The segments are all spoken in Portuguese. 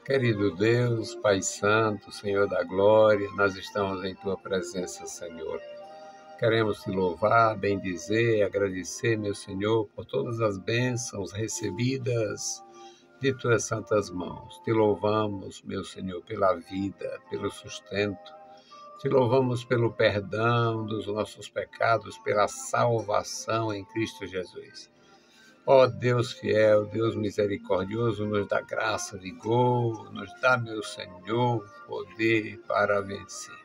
Querido Deus, Pai Santo, Senhor da Glória, nós estamos em Tua presença, Senhor. Queremos Te louvar, bendizer, agradecer, meu Senhor, por todas as bênçãos recebidas de Tuas santas mãos. Te louvamos, meu Senhor, pela vida, pelo sustento. Te louvamos pelo perdão dos nossos pecados, pela salvação em Cristo Jesus. Ó Deus fiel, Deus misericordioso, nos dá graça, vigor, nos dá, meu Senhor, poder para vencer.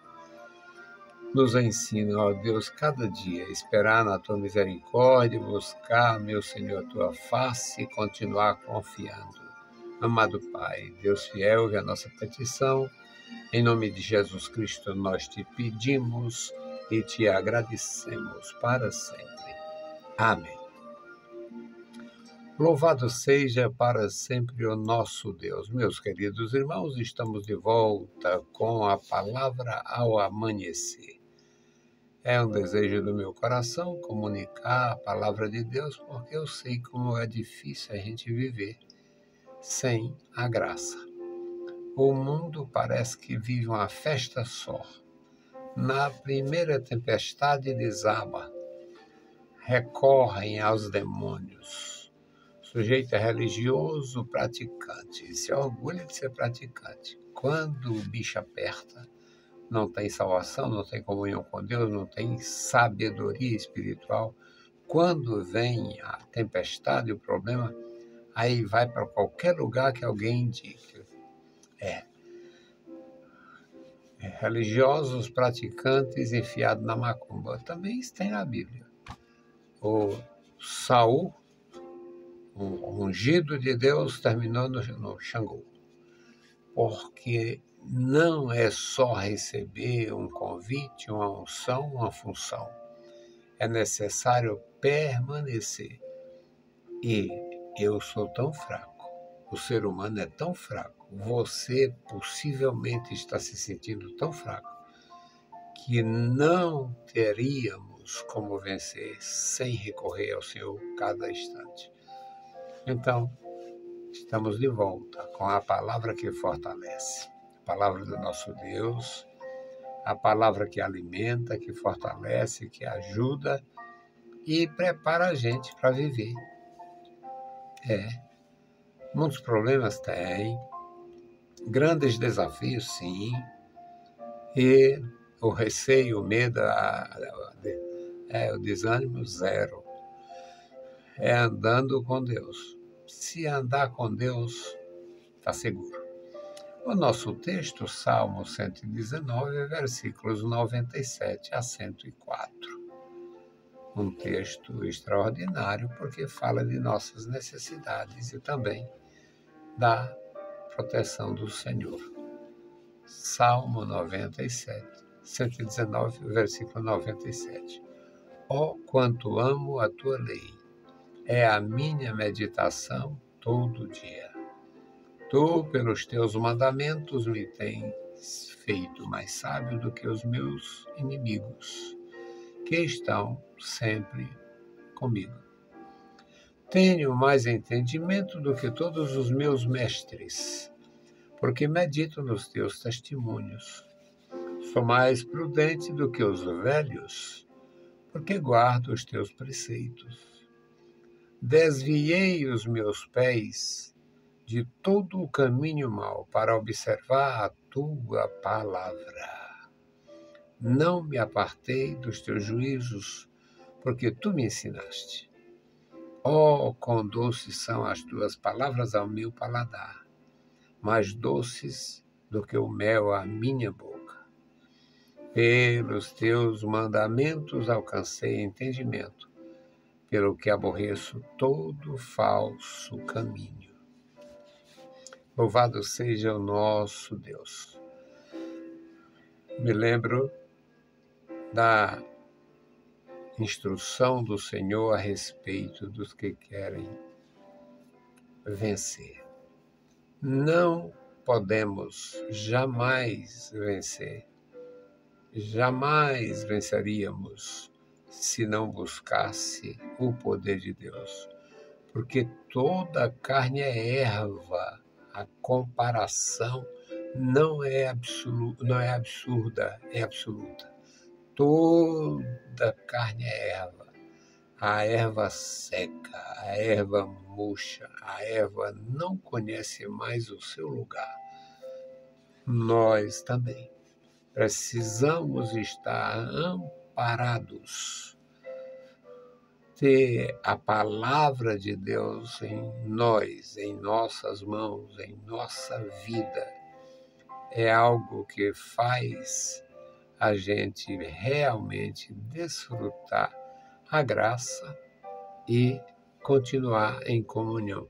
Nos ensina, ó Deus, cada dia a esperar na Tua misericórdia, buscar, meu Senhor, a Tua face e continuar confiando. Amado Pai, Deus fiel, ouve a nossa petição. Em nome de Jesus Cristo nós Te pedimos e Te agradecemos para sempre. Amém. Louvado seja para sempre o nosso Deus. Meus queridos irmãos, estamos de volta com a palavra ao amanhecer. É um desejo do meu coração comunicar a palavra de Deus, porque eu sei como é difícil a gente viver sem a graça. O mundo parece que vive uma festa só. Na primeira tempestade desaba, recorrem aos demônios. O sujeito é religioso, praticante, se orgulha de ser praticante. Quando o bicho aperta, não tem salvação, não tem comunhão com Deus, não tem sabedoria espiritual. Quando vem a tempestade, o problema, aí vai para qualquer lugar que alguém indique. Religiosos, praticantes, enfiados na macumba. Também isso tem na Bíblia. O Saul, o ungido de Deus, terminou no Xangô. Porque não é só receber um convite, uma unção, uma função. É necessário permanecer. E eu sou tão fraco, o ser humano é tão fraco, você possivelmente está se sentindo tão fraco, que não teríamos como vencer sem recorrer ao Senhor cada instante. Então, estamos de volta com a palavra que fortalece, a palavra do nosso Deus, a palavra que alimenta, que fortalece, que ajuda e prepara a gente para viver. Muitos problemas tem, grandes desafios sim, e o receio, o medo, o desânimo zero. É andando com Deus. Se andar com Deus, está seguro. O nosso texto, Salmo 119, versículos 97 a 104. Um texto extraordinário porque fala de nossas necessidades e também da proteção do Senhor. Salmo 97, 119, versículo 97. Ó, quanto amo a tua lei, é a minha meditação todo dia. Tu, pelos teus mandamentos, me tens feito mais sábio do que os meus inimigos, que estão sempre comigo. Tenho mais entendimento do que todos os meus mestres, porque medito nos teus testemunhos. Sou mais prudente do que os velhos, porque guardo os teus preceitos. Desviei os meus pés de todo o caminho mau para observar a tua palavra. Não me apartei dos teus juízos, porque tu me ensinaste. Oh, quão doces são as tuas palavras ao meu paladar, mais doces do que o mel à minha boca. Pelos teus mandamentos alcancei entendimento, pelo que aborreço todo falso caminho. Louvado seja o nosso Deus. Me lembro da instrução do Senhor a respeito dos que querem vencer. Não podemos jamais vencer. Jamais venceríamos se não buscasse o poder de Deus. Porque toda carne é erva A comparação não é absurda, é absoluta. Toda carne é erva. A erva seca, a erva murcha, a erva não conhece mais o seu lugar. Nós também precisamos estar amparados, ter a palavra de Deus em nós, em nossas mãos, em nossa vida. É algo que faz a gente realmente desfrutar a graça e continuar em comunhão.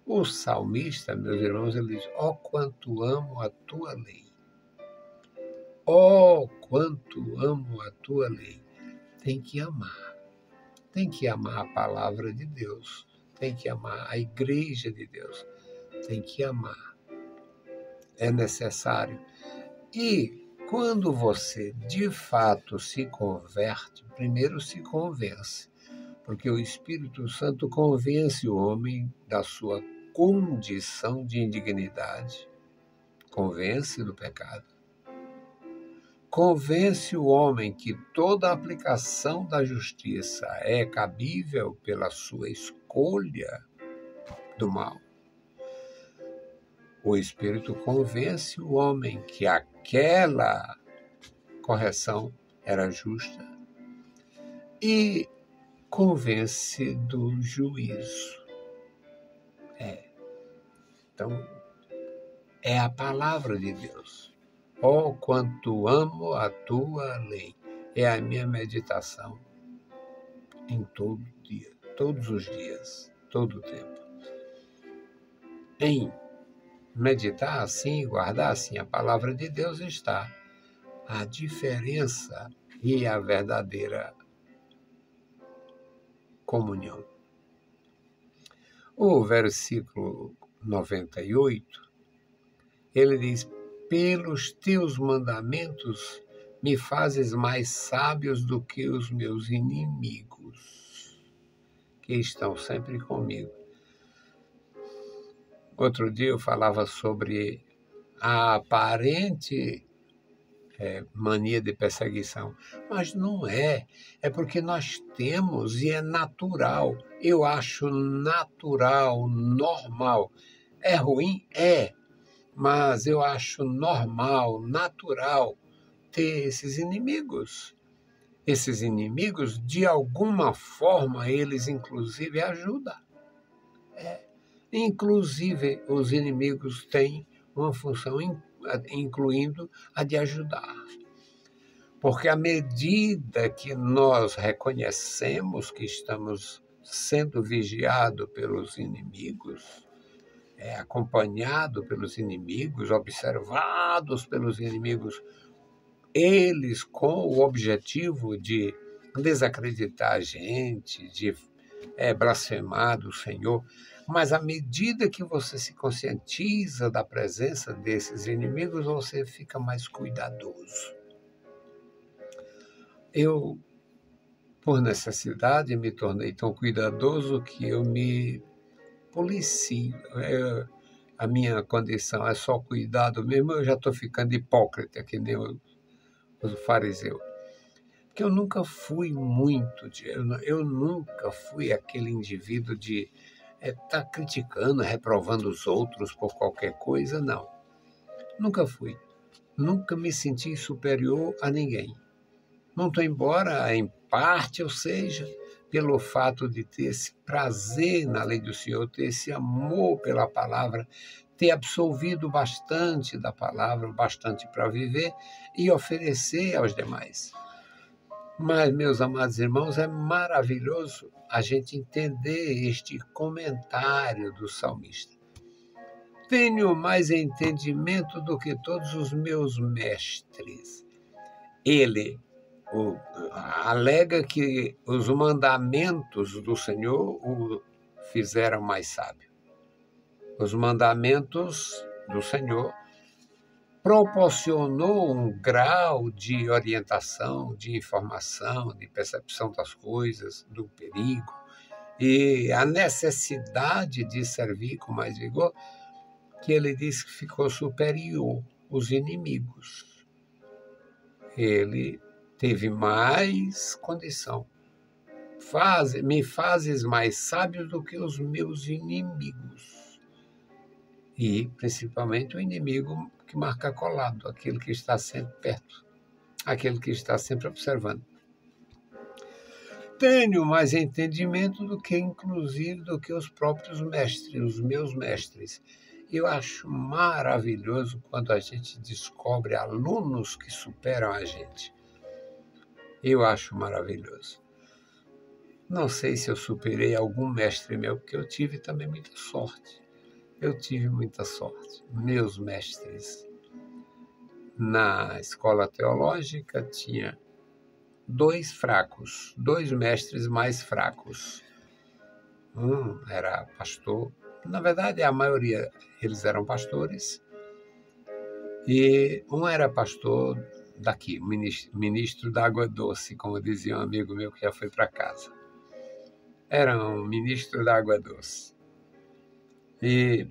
O salmista, meus irmãos, ele diz: ó quanto amo a tua lei. Ó quanto amo a tua lei. Tem que amar. Tem que amar a palavra de Deus. Tem que amar a igreja de Deus. Tem que amar. É necessário. E quando você, de fato, se converte, primeiro se convence, porque o Espírito Santo convence o homem da sua condição de indignidade, convence do pecado, convence o homem que toda a aplicação da justiça é cabível pela sua escolha do mal. O Espírito convence o homem que aquela correção era justa e convence do juízo. Então, é a palavra de Deus. Oh, quanto amo a tua lei. É a minha meditação em todo dia, todos os dias, todo o tempo. Em meditar assim, guardar assim a palavra de Deus está a diferença e a verdadeira comunhão. O versículo 98, ele diz: pelos teus mandamentos me fazes mais sábios do que os meus inimigos, que estão sempre comigo. Outro dia eu falava sobre a aparente mania de perseguição, mas não é. É porque nós temos e é natural. Eu acho natural, normal. É ruim? É. Mas eu acho normal, natural ter esses inimigos. Esses inimigos, de alguma forma, eles inclusive ajudam. Inclusive, os inimigos têm uma função, incluindo a de ajudar. Porque à medida que nós reconhecemos que estamos sendo vigiados pelos inimigos, acompanhados pelos inimigos, observados pelos inimigos, eles com o objetivo de desacreditar a gente, de blasfemar do Senhor, mas à medida que você se conscientiza da presença desses inimigos, você fica mais cuidadoso. Eu, por necessidade, me tornei tão cuidadoso que eu me policio. A minha condição é só cuidado mesmo, eu já estou ficando hipócrita, que nem o fariseu. Porque eu nunca fui eu nunca fui aquele indivíduo de estar criticando, reprovando os outros por qualquer coisa, não. Nunca fui. Nunca me senti superior a ninguém. Muito embora, em parte, eu seja, pelo fato de ter esse prazer na lei do Senhor, ter esse amor pela palavra, ter absolvido bastante da palavra, bastante para viver e oferecer aos demais. Mas, meus amados irmãos, é maravilhoso a gente entender este comentário do salmista. Tenho mais entendimento do que todos os meus mestres. Ele alega que os mandamentos do Senhor o fizeram mais sábio. Os mandamentos do Senhor proporcionou um grau de orientação, de informação, de percepção das coisas, do perigo, e a necessidade de servir com mais vigor que ele disse que ficou superior aos inimigos. Ele teve mais condição. Me fazes mais sábio do que os meus inimigos. E, principalmente, o inimigo que marca colado, aquele que está sempre perto, aquele que está sempre observando. Tenho mais entendimento do que, inclusive, do que os próprios mestres, os meus mestres. Eu acho maravilhoso quando a gente descobre alunos que superam a gente. Eu acho maravilhoso. Não sei se eu superei algum mestre meu, porque eu tive também muita sorte. Eu tive muita sorte. Meus mestres na escola teológica tinha dois mestres mais fracos. Um era pastor, na verdade a maioria eles eram pastores, e um era pastor daqui, ministro da água doce, como dizia um amigo meu que já foi para casa. Era um ministro da água doce. E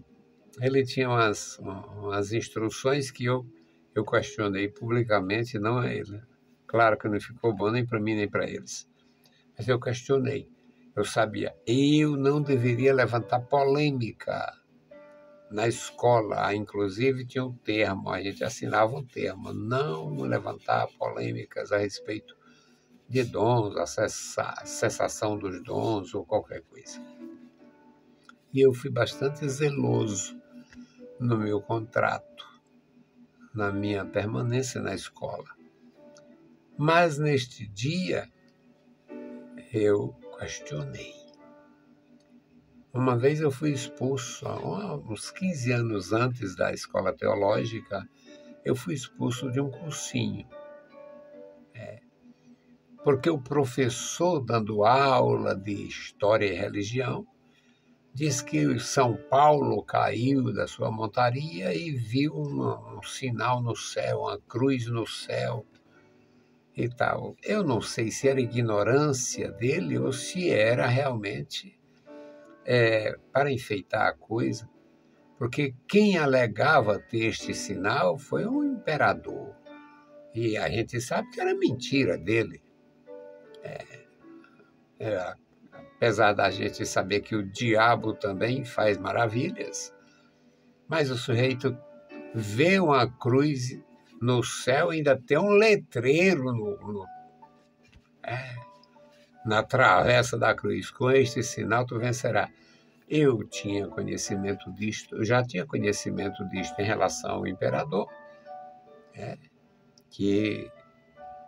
ele tinha umas instruções que eu questionei publicamente, não a ele. Claro que não ficou bom nem para mim, nem para eles. Mas eu questionei. Eu sabia, eu não deveria levantar polêmica na escola. Inclusive tinha um termo, a gente assinava um termo, não levantar polêmicas a respeito de dons, a cessação dos dons ou qualquer coisa. E eu fui bastante zeloso no meu contrato, na minha permanência na escola. Mas neste dia, eu questionei. Uma vez eu fui expulso, uns 15 anos antes da escola teológica, eu fui expulso de um cursinho. Porque o professor, dando aula de História e Religião, diz que São Paulo caiu da sua montaria e viu um sinal no céu, uma cruz no céu e tal. Eu não sei se era ignorância dele ou se era realmente para enfeitar a coisa, porque quem alegava ter este sinal foi um imperador. E a gente sabe que era mentira dele. Apesar da gente saber que o diabo também faz maravilhas, mas o sujeito vê uma cruz no céu, ainda tem um letreiro na travessa da cruz. Com este sinal tu vencerá. Eu tinha conhecimento disto, eu já tinha conhecimento disto em relação ao imperador, que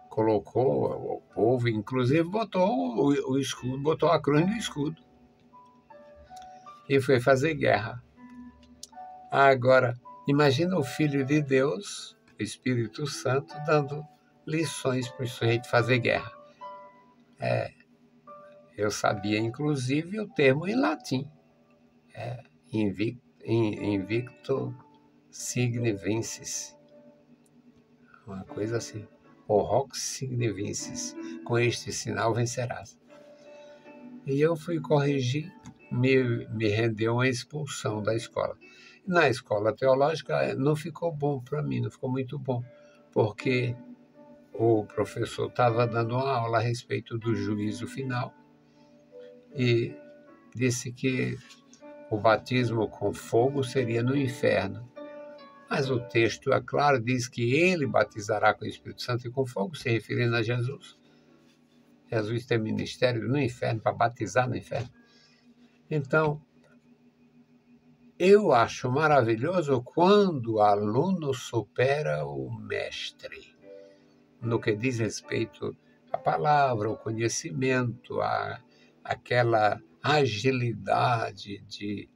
colocou o povo, inclusive botou o escudo, botou a cruz no escudo e foi fazer guerra. Agora, imagina o Filho de Deus, o Espírito Santo, dando lições para o sujeito fazer guerra. Eu sabia, inclusive, o termo em latim. Invicto signe vinces. Uma coisa assim. O hoc signe vinces. Com este sinal vencerás. E eu fui corrigir, me rendeu uma expulsão da escola. Na escola teológica não ficou bom para mim, não ficou muito bom, porque o professor estava dando uma aula a respeito do juízo final e disse que o batismo com fogo seria no inferno. Mas o texto, é claro, diz que ele batizará com o Espírito Santo e com fogo, se referindo a Jesus. Jesus tem ministério no inferno, para batizar no inferno. Então, eu acho maravilhoso quando o aluno supera o mestre, no que diz respeito à palavra, ao conhecimento, aquela agilidade de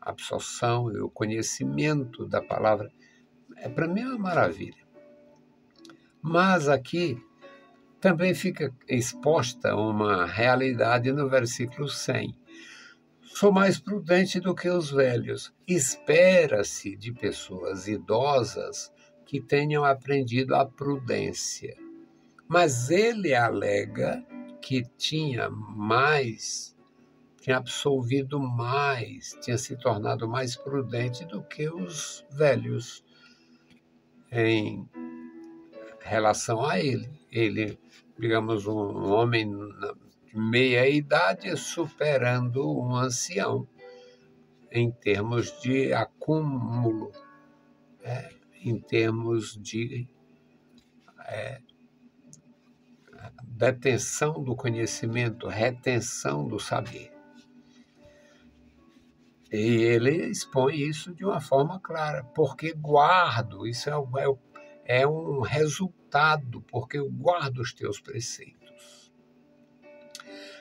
absorção e o conhecimento da palavra. Para mim é uma maravilha. Mas aqui também fica exposta uma realidade no versículo 100. Sou mais prudente do que os velhos. Espera-se de pessoas idosas que tenham aprendido a prudência. Mas ele alega que tinha tinha absolvido mais, tinha se tornado mais prudente do que os velhos em relação a ele. Ele, digamos, um homem de meia idade superando um ancião em termos de acúmulo, em termos de detenção do conhecimento, retenção do saber. E ele expõe isso de uma forma clara, porque guardo, isso é um resultado, porque eu guardo os teus preceitos.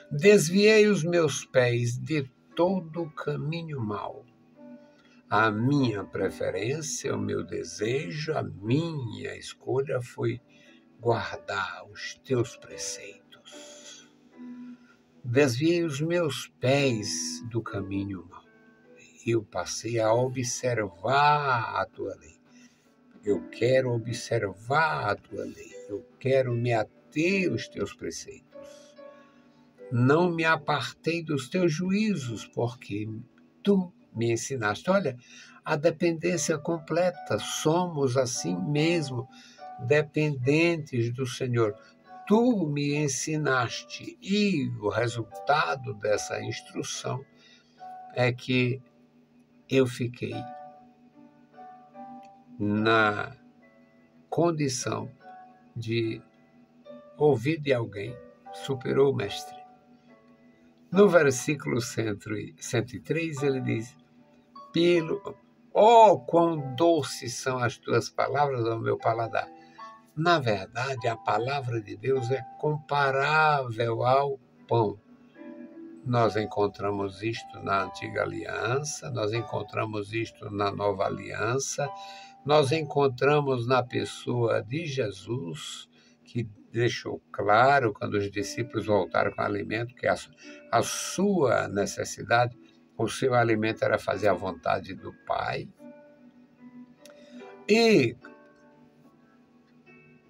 Desviei os meus pés de todo o caminho mau. A minha preferência, o meu desejo, a minha escolha foi guardar os teus preceitos. Desviei os meus pés do caminho mau. Eu passei a observar a tua lei. Eu quero observar a tua lei. Eu quero me ater aos teus preceitos. Não me apartei dos teus juízos, porque tu me ensinaste. Olha, a dependência completa. Somos assim mesmo, dependentes do Senhor. Tu me ensinaste. E o resultado dessa instrução é que eu fiquei na condição de ouvir de alguém, superou o mestre. No versículo 103, ele diz, quão doces são as tuas palavras ao meu paladar. Na verdade, a palavra de Deus é comparável ao pão. Nós encontramos isto na Antiga Aliança, nós encontramos isto na Nova Aliança, nós encontramos na pessoa de Jesus, que deixou claro, quando os discípulos voltaram com o alimento, que a sua necessidade, o seu alimento era fazer a vontade do Pai. E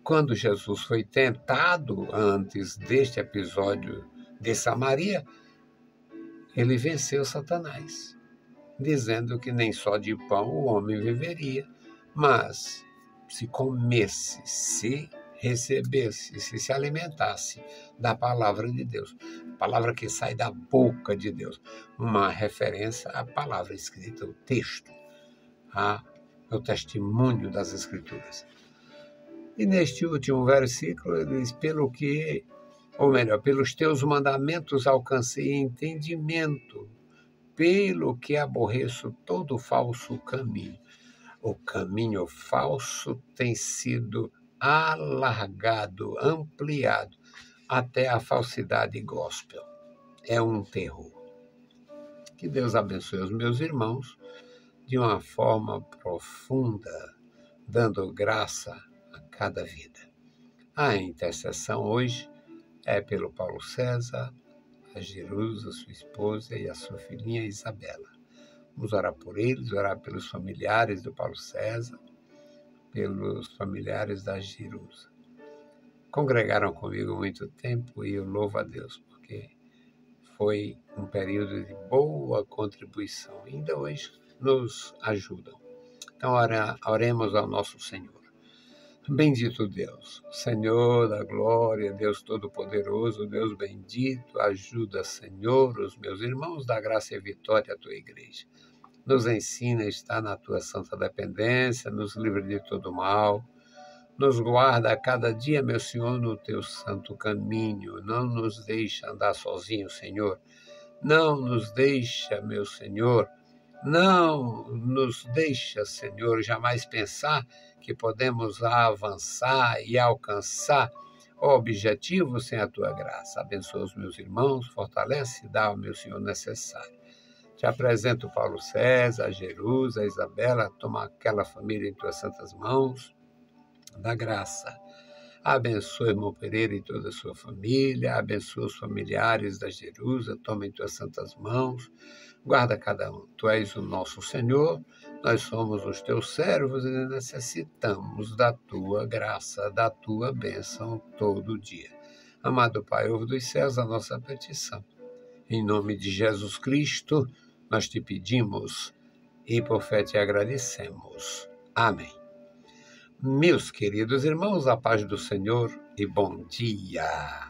quando Jesus foi tentado, antes deste episódio de Samaria, ele venceu Satanás, dizendo que nem só de pão o homem viveria, mas se comesse, se recebesse, se alimentasse da palavra de Deus, palavra que sai da boca de Deus, uma referência à palavra escrita, o texto, o testemunho das Escrituras. E neste último versículo ele diz, pelos teus mandamentos alcancei entendimento, pelo que aborreço todo falso caminho. O caminho falso tem sido alargado, ampliado, até a falsidade gospel. É um terror. Que Deus abençoe os meus irmãos de uma forma profunda, dando graça a cada vida. A intercessão hoje é pelo Paulo César, a Jerusa, sua esposa, e a sua filhinha Isabela. Vamos orar por eles, orar pelos familiares do Paulo César, pelos familiares da Jerusa. Congregaram comigo muito tempo e eu louvo a Deus, porque foi um período de boa contribuição. Ainda hoje nos ajudam. Então, oremos ao nosso Senhor. Bendito Deus, Senhor da glória, Deus Todo-Poderoso, Deus bendito, ajuda, Senhor, os meus irmãos, dá graça e vitória à tua igreja. Nos ensina a estar na tua santa dependência, nos livra de todo mal, nos guarda a cada dia, meu Senhor, no teu santo caminho, não nos deixa andar sozinhos, Senhor, não nos deixa, meu Senhor, não nos deixa, Senhor, jamais pensar que podemos avançar e alcançar o objetivo sem a tua graça. Abençoa os meus irmãos, fortalece e dá ao meu Senhor necessário. Te apresento o Paulo César, a Jerusa, a Isabela, toma aquela família em tuas santas mãos, dá graça. Abençoa o irmão Pereira e toda a sua família, abençoa os familiares da Jerusa, toma em tuas santas mãos, guarda cada um. Tu és o nosso Senhor, nós somos os teus servos e necessitamos da tua graça, da tua bênção todo dia. Amado Pai, ouve dos céus a nossa petição. Em nome de Jesus Cristo, nós te pedimos e por fé te agradecemos. Amém. Meus queridos irmãos, a paz do Senhor e bom dia.